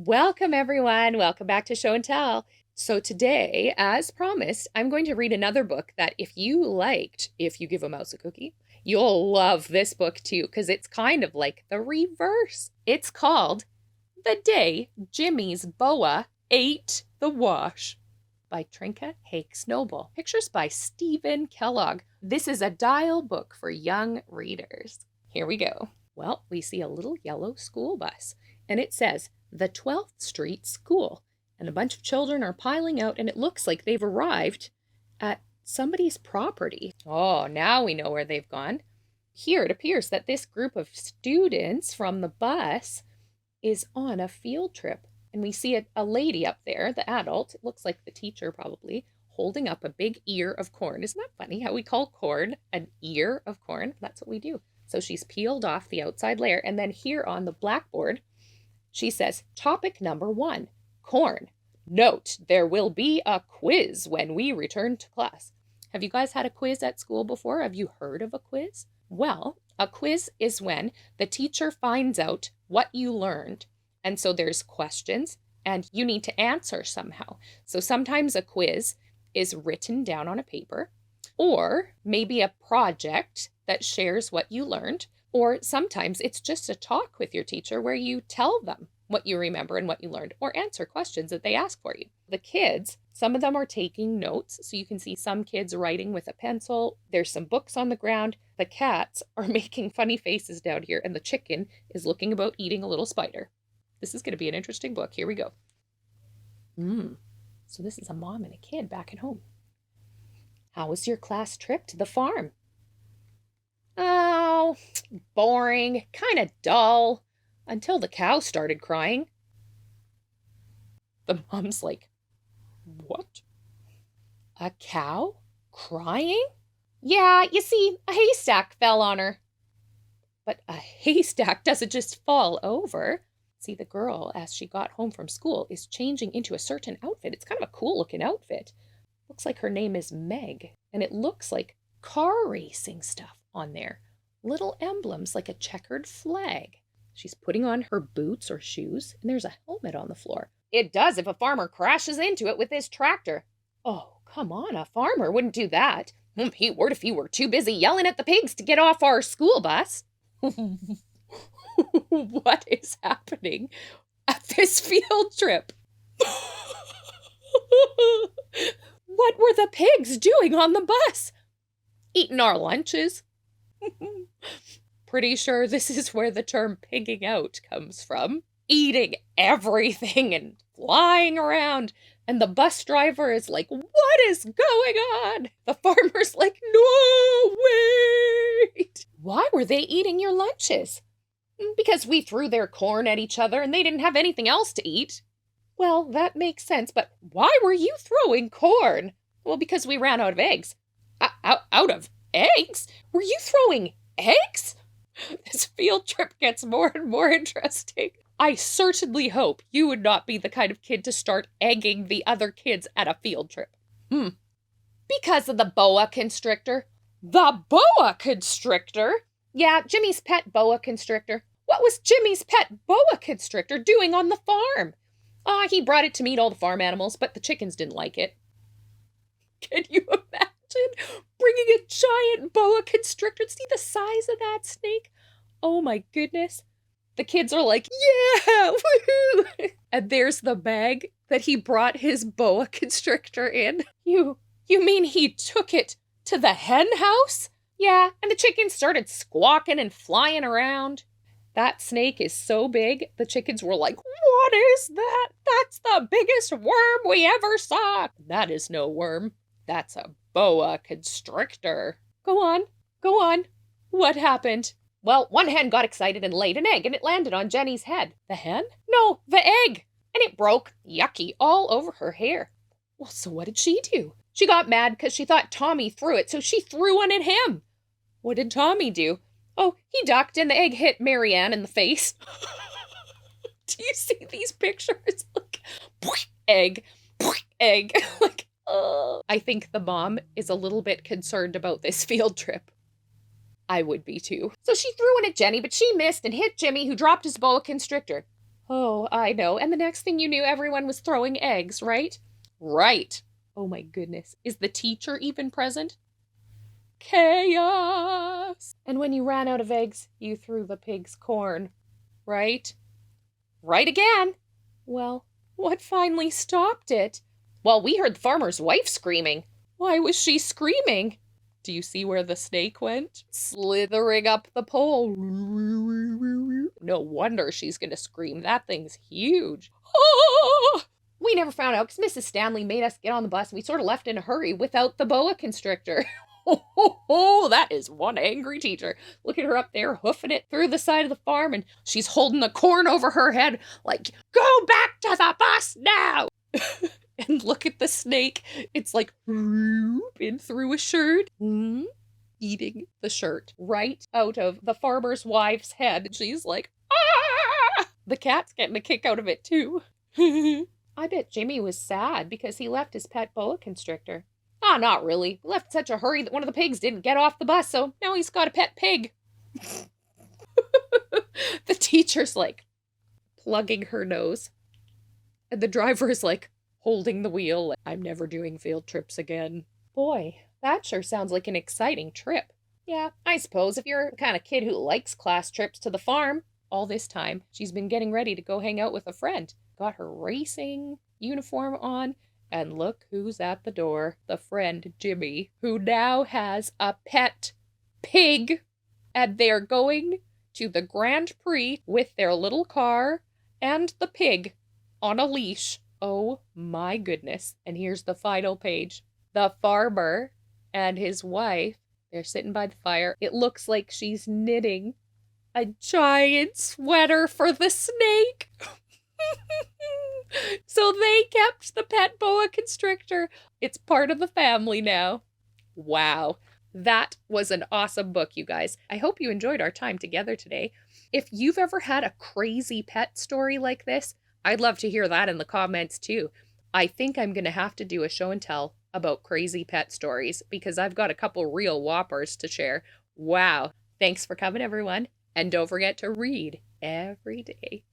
Welcome, everyone. Welcome back to Show and Tell. So today, as promised, I'm going to read another book that if you liked If You Give a Mouse a Cookie, you'll love this book too, because it's kind of like the reverse. It's called The Day Jimmy's Boa Ate the Wash by Trinka, Hakes Noble. Pictures by Stephen Kellogg. This is a dial book for young readers. Here we go. Well, we see a little yellow school bus, and it says, the 12th Street School, and a bunch of children are piling out, and it looks like they've arrived at somebody's property. Oh, now we know where they've gone. Here it appears that this group of students from the bus is on a field trip, and we see a lady up there, the adult, it looks like the teacher probably, holding up a big ear of corn. Isn't that funny how we call corn an ear of corn? That's what we do. So she's peeled off the outside layer, and then here on the blackboard, she says, topic number 1, corn. Note, there will be a quiz when we return to class. Have you guys had a quiz at school before? Have you heard of a quiz? Well, a quiz is when the teacher finds out what you learned. And so there's questions and you need to answer somehow. So sometimes a quiz is written down on a paper, or maybe a project that shares what you learned. Or sometimes it's just a talk with your teacher where you tell them what you remember and what you learned, or answer questions that they ask for you. The kids, some of them are taking notes, so you can see some kids writing with a pencil. There's some books on the ground. The cats are making funny faces down here, and the chicken is looking about eating a little spider. This is going to be an interesting book. Here we go. So this is a mom and a kid back at home. How was your class trip to the farm? Oh, boring, kind of dull, until the cow started crying. The mom's like, what? A cow crying? Yeah, you see, a haystack fell on her. But a haystack doesn't just fall over. See, the girl, as she got home from school, is changing into a certain outfit. It's kind of a cool looking outfit. Looks like her name is Meg, and it looks like car racing stuff on there. Little emblems like a checkered flag. She's putting on her boots or shoes, and there's a helmet on the floor. It does if a farmer crashes into it with his tractor. Oh, come on, a farmer wouldn't do that. He would if he were too busy yelling at the pigs to get off our school bus. What is happening at this field trip? What were the pigs doing on the bus? Eating our lunches. Pretty sure this is where the term pigging out comes from. Eating everything and flying around. And the bus driver is like, what is going on? The farmer's like, no, wait. Why were they eating your lunches? Because we threw their corn at each other and they didn't have anything else to eat. Well, that makes sense, but why were you throwing corn? Well, because we ran out of eggs. Out of eggs? Were you throwing eggs? This field trip gets more and more interesting. I certainly hope you would not be the kind of kid to start egging the other kids at a field trip. Because of the boa constrictor. The boa constrictor? Yeah, Jimmy's pet boa constrictor. What was Jimmy's pet boa constrictor doing on the farm? He brought it to meet all the farm animals, but the chickens didn't like it. Can you imagine bringing a giant boa constrictor? See the size of that snake? Oh my goodness. The kids are like, yeah, woohoo! And there's the bag that he brought his boa constrictor in. You mean he took it to the hen house? Yeah, and the chickens started squawking and flying around. That snake is so big, the chickens were like, what is that? That's the biggest worm we ever saw. That is no worm. That's a boa constrictor. Go on. What happened? Well, one hen got excited and laid an egg, and it landed on Jenny's head. The hen? No, the egg. And it broke, yucky, all over her hair. Well, so what did she do? She got mad because she thought Tommy threw it, so she threw one at him. What did Tommy do? Oh, he ducked and the egg hit Marianne in the face. Do you see these pictures? Like, egg. Like, oh. I think the mom is a little bit concerned about this field trip. I would be too. So she threw one at Jenny, but she missed and hit Jimmy, who dropped his boa constrictor. Oh, I know. And the next thing you knew, everyone was throwing eggs, right? Right. Oh my goodness. Is the teacher even present? Chaos. And when you ran out of eggs, you threw the pig's corn, right? Right again. Well, what finally stopped it? Well, we heard the farmer's wife screaming. Why was she screaming? Do you see where the snake went? Slithering up the pole. No wonder she's gonna scream. That thing's huge. Oh! We never found out because Mrs. Stanley made us get on the bus. We sort of left in a hurry without the boa constrictor. Oh, that is one angry teacher. Look at her up there hoofing it through the side of the farm, and she's holding the corn over her head like, go back to the bus now! And look at the snake. It's like in through a shirt, eating the shirt right out of the farmer's wife's head. She's like, ah! The cat's getting a kick out of it too. I bet Jimmy was sad because he left his pet boa constrictor. Ah, not really. He left in such a hurry that one of the pigs didn't get off the bus, so now he's got a pet pig. The teacher's like plugging her nose. And the driver's like holding the wheel. I'm never doing field trips again. Boy, that sure sounds like an exciting trip. Yeah, I suppose if you're the kind of kid who likes class trips to the farm. All this time, she's been getting ready to go hang out with a friend. Got her racing uniform on. And look who's at the door. The friend, Jimmy, who now has a pet pig. And they're going to the Grand Prix with their little car and the pig on a leash. Oh my goodness. And here's the final page. The farmer and his wife, they're sitting by the fire. It looks like she's knitting a giant sweater for the snake. So they kept the pet boa constrictor. It's part of the family now. Wow. That was an awesome book, you guys. I hope you enjoyed our time together today. If you've ever had a crazy pet story like this, I'd love to hear that in the comments too. I think I'm going to have to do a show and tell about crazy pet stories because I've got a couple real whoppers to share. Wow. Thanks for coming, everyone. And don't forget to read every day.